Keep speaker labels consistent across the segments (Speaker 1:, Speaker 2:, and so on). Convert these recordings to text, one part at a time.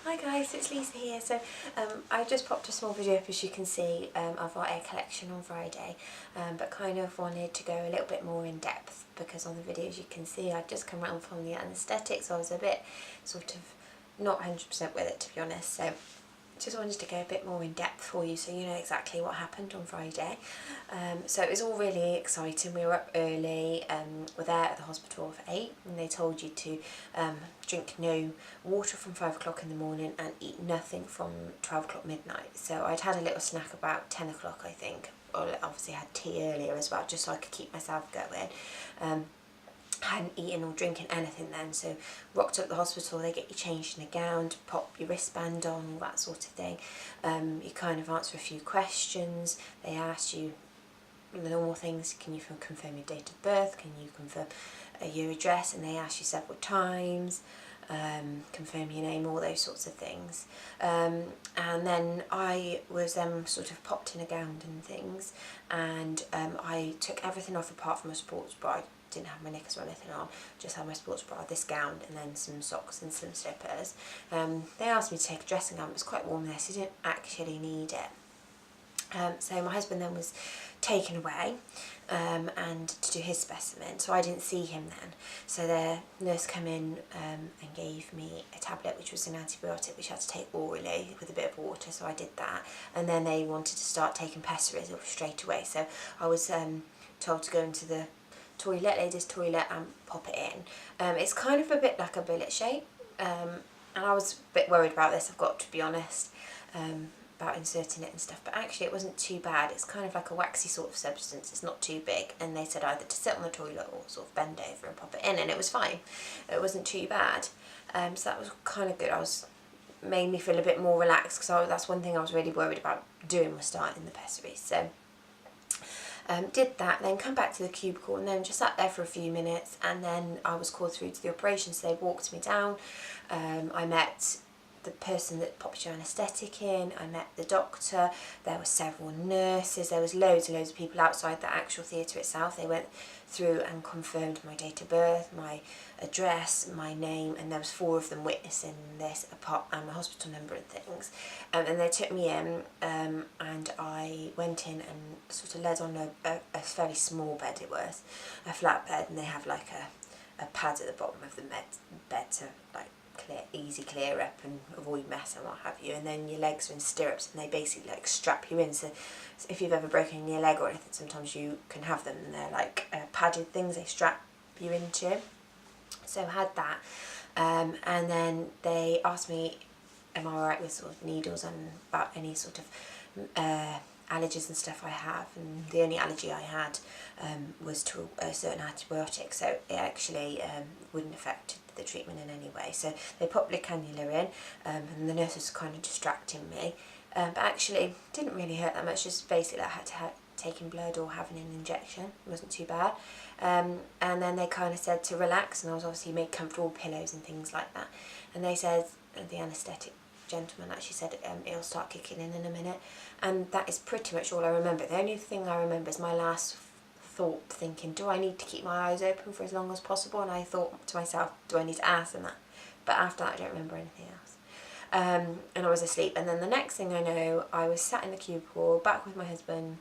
Speaker 1: Hi guys, it's Lisa here. So I just popped a small video up, as you can see, of our egg collection on Friday, but kind of wanted to go a little bit more in depth because on the videos you can see I'd just come around from the anaesthetic, so I was a bit sort of not 100% with it, to be honest. So just wanted to go a bit more in depth for you so you know exactly what happened on Friday. So it was all really exciting. We were up early, we're there at the hospital for 8, and they told you to drink no water from 5 o'clock in the morning and eat nothing from 12 o'clock midnight. So I'd had a little snack about 10 o'clock, I think, or obviously I had tea earlier as well, just so I could keep myself going. Hadn't eaten or drinking anything then, so rocked up the hospital. They get you changed in a gown, to pop your wristband on, all that sort of thing. You kind of answer a few questions. They ask you the normal things: can you confirm your date of birth, can you confirm your address, and they ask you several times, confirm your name, all those sorts of things. And then I was sort of popped in a gown and things, and I took everything off apart from a sports bra. Didn't have my knickers or anything on, just had my sports bra, this gown, and then some socks and some slippers. They asked me to take a dressing gown. It was quite warm there, so I didn't actually need it. So my husband then was taken away and to do his specimen, so I didn't see him then. So the nurse came in and gave me a tablet which was an antibiotic which I had to take orally with a bit of water, so I did that. And then they wanted to start taking pessaries straight away, so I was told to go into the toilet, ladies' toilet, and pop it in. It's kind of a bit like a billet shape, and I was a bit worried about this, I've got to be honest, about inserting it and stuff, but actually it wasn't too bad. It's kind of like a waxy sort of substance, it's not too big, and they said either to sit on the toilet or sort of bend over and pop it in, and it was fine. It wasn't too bad, so that was kind of good. Made me feel a bit more relaxed, because that's one thing I was really worried about doing, was starting the pessaries. So did that, then come back to the cubicle, and then just sat there for a few minutes, and then I was called through to the operation. So they walked me down. I met the person that popped your anaesthetic in, I met the doctor, there were several nurses, there was loads and loads of people outside the actual theatre itself. They went through and confirmed my date of birth, my address, my name, and there was 4 of them witnessing this, apart and my hospital number and things. And they took me in, and I went in and sort of led on a very small bed. It was a flat bed, and they have like a pad at the bottom of the bed to like easy clear up and avoid mess and what have you. And then your legs are in stirrups, and they basically like strap you in. So if you've ever broken your leg or anything, sometimes you can have them, and they're like padded things they strap you into. So I had that, and then they asked me, am I alright with sort of needles and about any sort of allergies and stuff I have, and the only allergy I had was to a certain antibiotic, so it actually wouldn't affect the treatment in any way. So they popped the cannula in, and the nurse was kind of distracting me, but actually didn't really hurt that much, just basically I had to taking blood or having an injection. It wasn't too bad. And then they kind of said to relax, and I was obviously made comfortable, pillows and things like that, and they said, the anaesthetic gentleman actually said, it'll start kicking in a minute. And that is pretty much all I remember. The only thing I remember is my last thought, thinking, do I need to keep my eyes open for as long as possible? And I thought to myself, do I need to ask them that? But after that I don't remember anything else. And I was asleep, and then the next thing I know, I was sat in the cubicle back with my husband.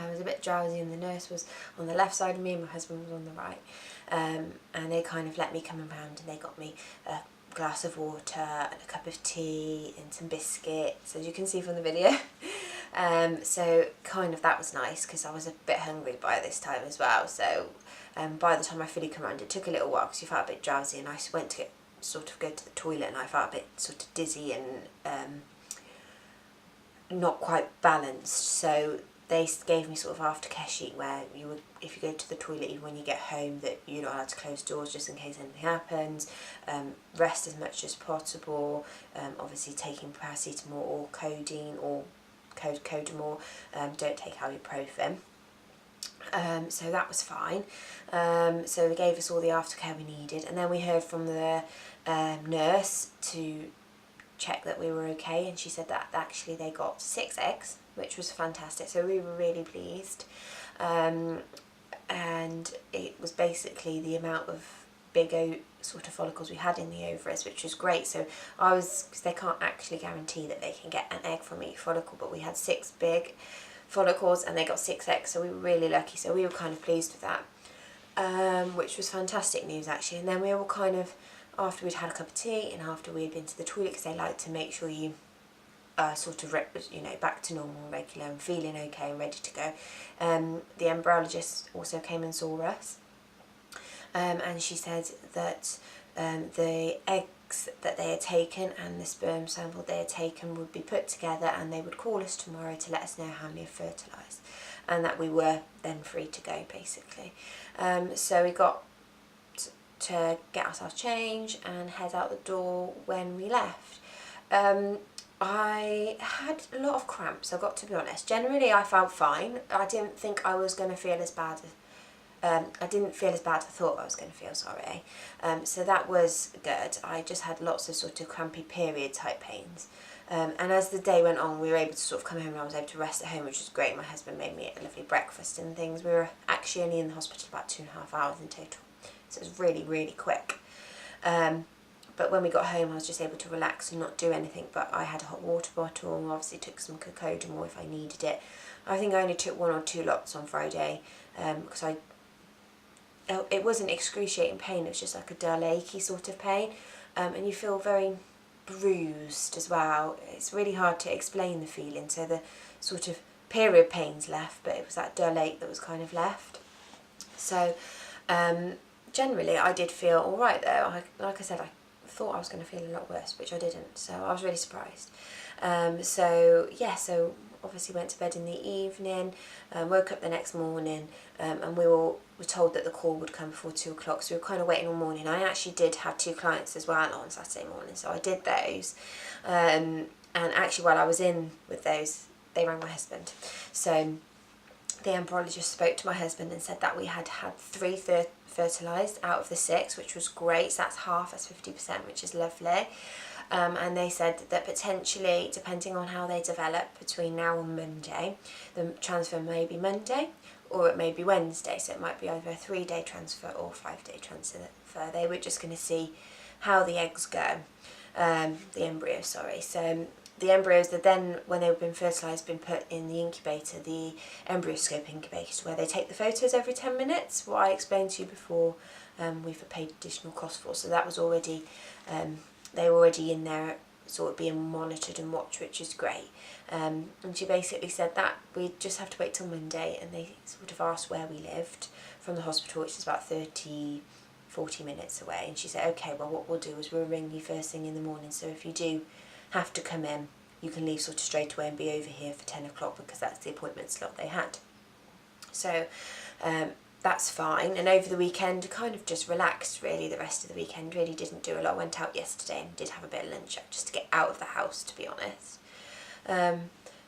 Speaker 1: I was a bit drowsy, and the nurse was on the left side of me and my husband was on the right, and they kind of let me come around, and they got me a glass of water and a cup of tea and some biscuits, as you can see from the video. So kind of that was nice, because I was a bit hungry by this time as well. So by the time I fully come around, it took a little while because you felt a bit drowsy, and I went to go to the toilet, and I felt a bit sort of dizzy and not quite balanced. So they gave me sort of aftercare sheet where you would, if you go to the toilet even when you get home, that you're not allowed to close doors just in case anything happens, rest as much as possible, obviously taking paracetamol or codeine or codamol, don't take ibuprofen. So that was fine. So they gave us all the aftercare we needed, and then we heard from the nurse to check that we were okay, and she said that actually they got 6 eggs, which was fantastic, so we were really pleased. And it was basically the amount of big sort of follicles we had in the ovaries, which was great. So because they can't actually guarantee that they can get an egg from each follicle, but we had 6 big follicles and they got 6 eggs, so we were really lucky. So we were kind of pleased with that, which was fantastic news actually. And then we were kind of, after we'd had a cup of tea and after we'd been to the toilet, because they like to make sure you sort of, back to normal and regular and feeling okay and ready to go. The embryologist also came and saw us, and she said that the eggs that they had taken and the sperm sample they had taken would be put together, and they would call us tomorrow to let us know how many have fertilised, and that we were then free to go basically. So we got to get ourselves changed and head out the door when we left. I had a lot of cramps, I've got to be honest. Generally I felt fine. I didn't think I was going to feel as bad as I didn't feel as bad as I thought I was going to feel, sorry. So that was good. I just had lots of sort of crampy period type pains. And as the day went on, we were able to sort of come home and I was able to rest at home, which was great. My husband made me a lovely breakfast and things. We were actually only in the hospital about 2.5 hours in total. So it was really, really quick. But when we got home, I was just able to relax and not do anything. But I had a hot water bottle and obviously took some Cocodamol if I needed it. I think I only took 1 or 2 lots on Friday because it wasn't excruciating pain, it was just like a dull achy sort of pain, and you feel very bruised as well. It's really hard to explain the feeling. So the sort of period pains left, but it was that dull ache that was kind of left. So generally I did feel alright though. Like I said, I thought I was going to feel a lot worse, which I didn't, so I was really surprised. So obviously went to bed in the evening, woke up the next morning, and we were told that the call would come before 2 o'clock, so we were kind of waiting all morning. I actually did have 2 clients as well on Saturday morning, so I did those, and actually while I was in with those, they rang my husband. So the embryologist spoke to my husband and said that we had 3 fertilised out of the 6, which was great. So that's half, that's 50%, which is lovely. And they said that potentially, depending on how they develop between now and Monday, the transfer may be Monday or it may be Wednesday. So it might be either a 3-day transfer or 5-day transfer. They were just going to see how the eggs go, the embryos, sorry. So the embryos that then, when they've been fertilised, been put in the incubator, the embryoscope incubator, where they take the photos every 10 minutes, what I explained to you before, we've paid additional cost for. So that was already, they were already in there, sort of being monitored and watched, which is great. And she basically said that we just have to wait till Monday, and they sort of asked where we lived from the hospital, which is about 40 minutes away. And she said, okay, well what we'll do is we'll ring you first thing in the morning, so if you do have to come in, you can leave sort of straight away and be over here for 10 o'clock because that's the appointment slot they had. So that's fine. And over the weekend, kind of just relaxed really. The rest of the weekend really didn't do a lot. Went out yesterday and did have a bit of lunch just to get out of the house, to be honest.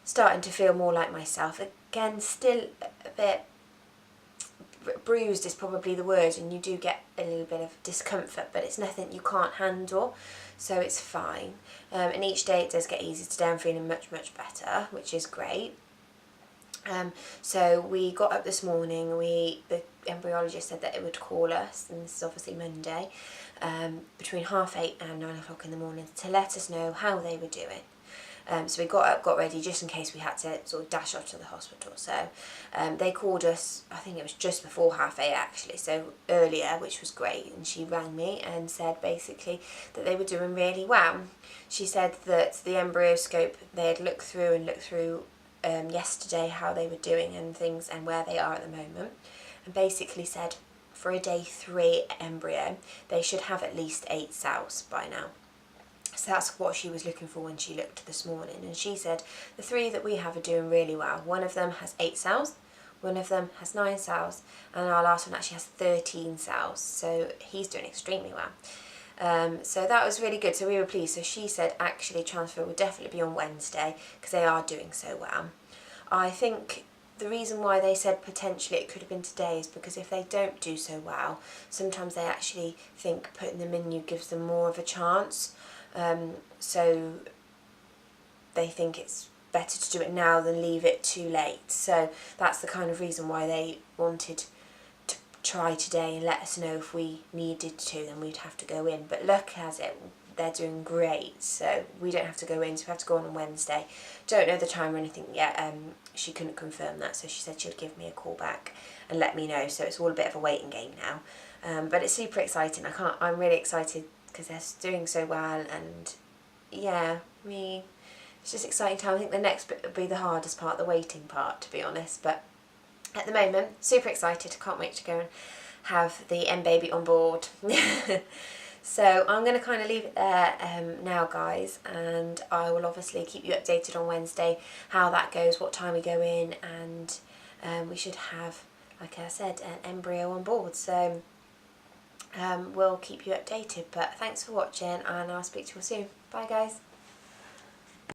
Speaker 1: Starting to feel more like myself again. Still a bit bruised is probably the word, and you do get a little bit of discomfort, but it's nothing you can't handle, so it's fine. And each day it does get easier today. I'm feeling much better, which is great. So we got up this morning, the embryologist said that it would call us, and this is obviously Monday, between 8:30 and 9 o'clock in the morning to let us know how they were doing. So we got up, got ready, just in case we had to sort of dash off to the hospital. So they called us, I think it was just before 8:30 actually, so earlier, which was great. And she rang me and said basically that they were doing really well. She said that the embryoscope, they had looked through yesterday how they were doing and things and where they are at the moment, and basically said for a day 3 embryo, they should have at least 8 cells by now. So that's what she was looking for when she looked this morning, and she said the 3 that we have are doing really well. One of them has 8 cells, one of them has 9 cells, and our last one actually has 13 cells, so he's doing extremely well. So that was really good, so we were pleased. So she said actually transfer would definitely be on Wednesday because they are doing so well. I think the reason why they said potentially it could have been today is because if they don't do so well, sometimes they actually think putting them in you gives them more of a chance. So they think it's better to do it now than leave it too late. So that's the kind of reason why they wanted to try today and let us know if we needed to, then we'd have to go in. But luck has it, they're doing great, so we don't have to go in, so we have to go on Wednesday. Don't know the time or anything yet. She couldn't confirm that, so she said she'd give me a call back and let me know, so it's all a bit of a waiting game now. But it's super exciting. I'm really excited because they're doing so well, and yeah, it's just exciting time. I think the next bit will be the hardest part, the waiting part, to be honest, but at the moment, super excited. I can't wait to go and have the M baby on board. So I'm going to kind of leave it there now, guys, and I will obviously keep you updated on Wednesday how that goes, what time we go in, and we should have, like I said, an embryo on board. So we'll keep you updated, but thanks for watching, and I'll speak to you all soon. Bye, guys.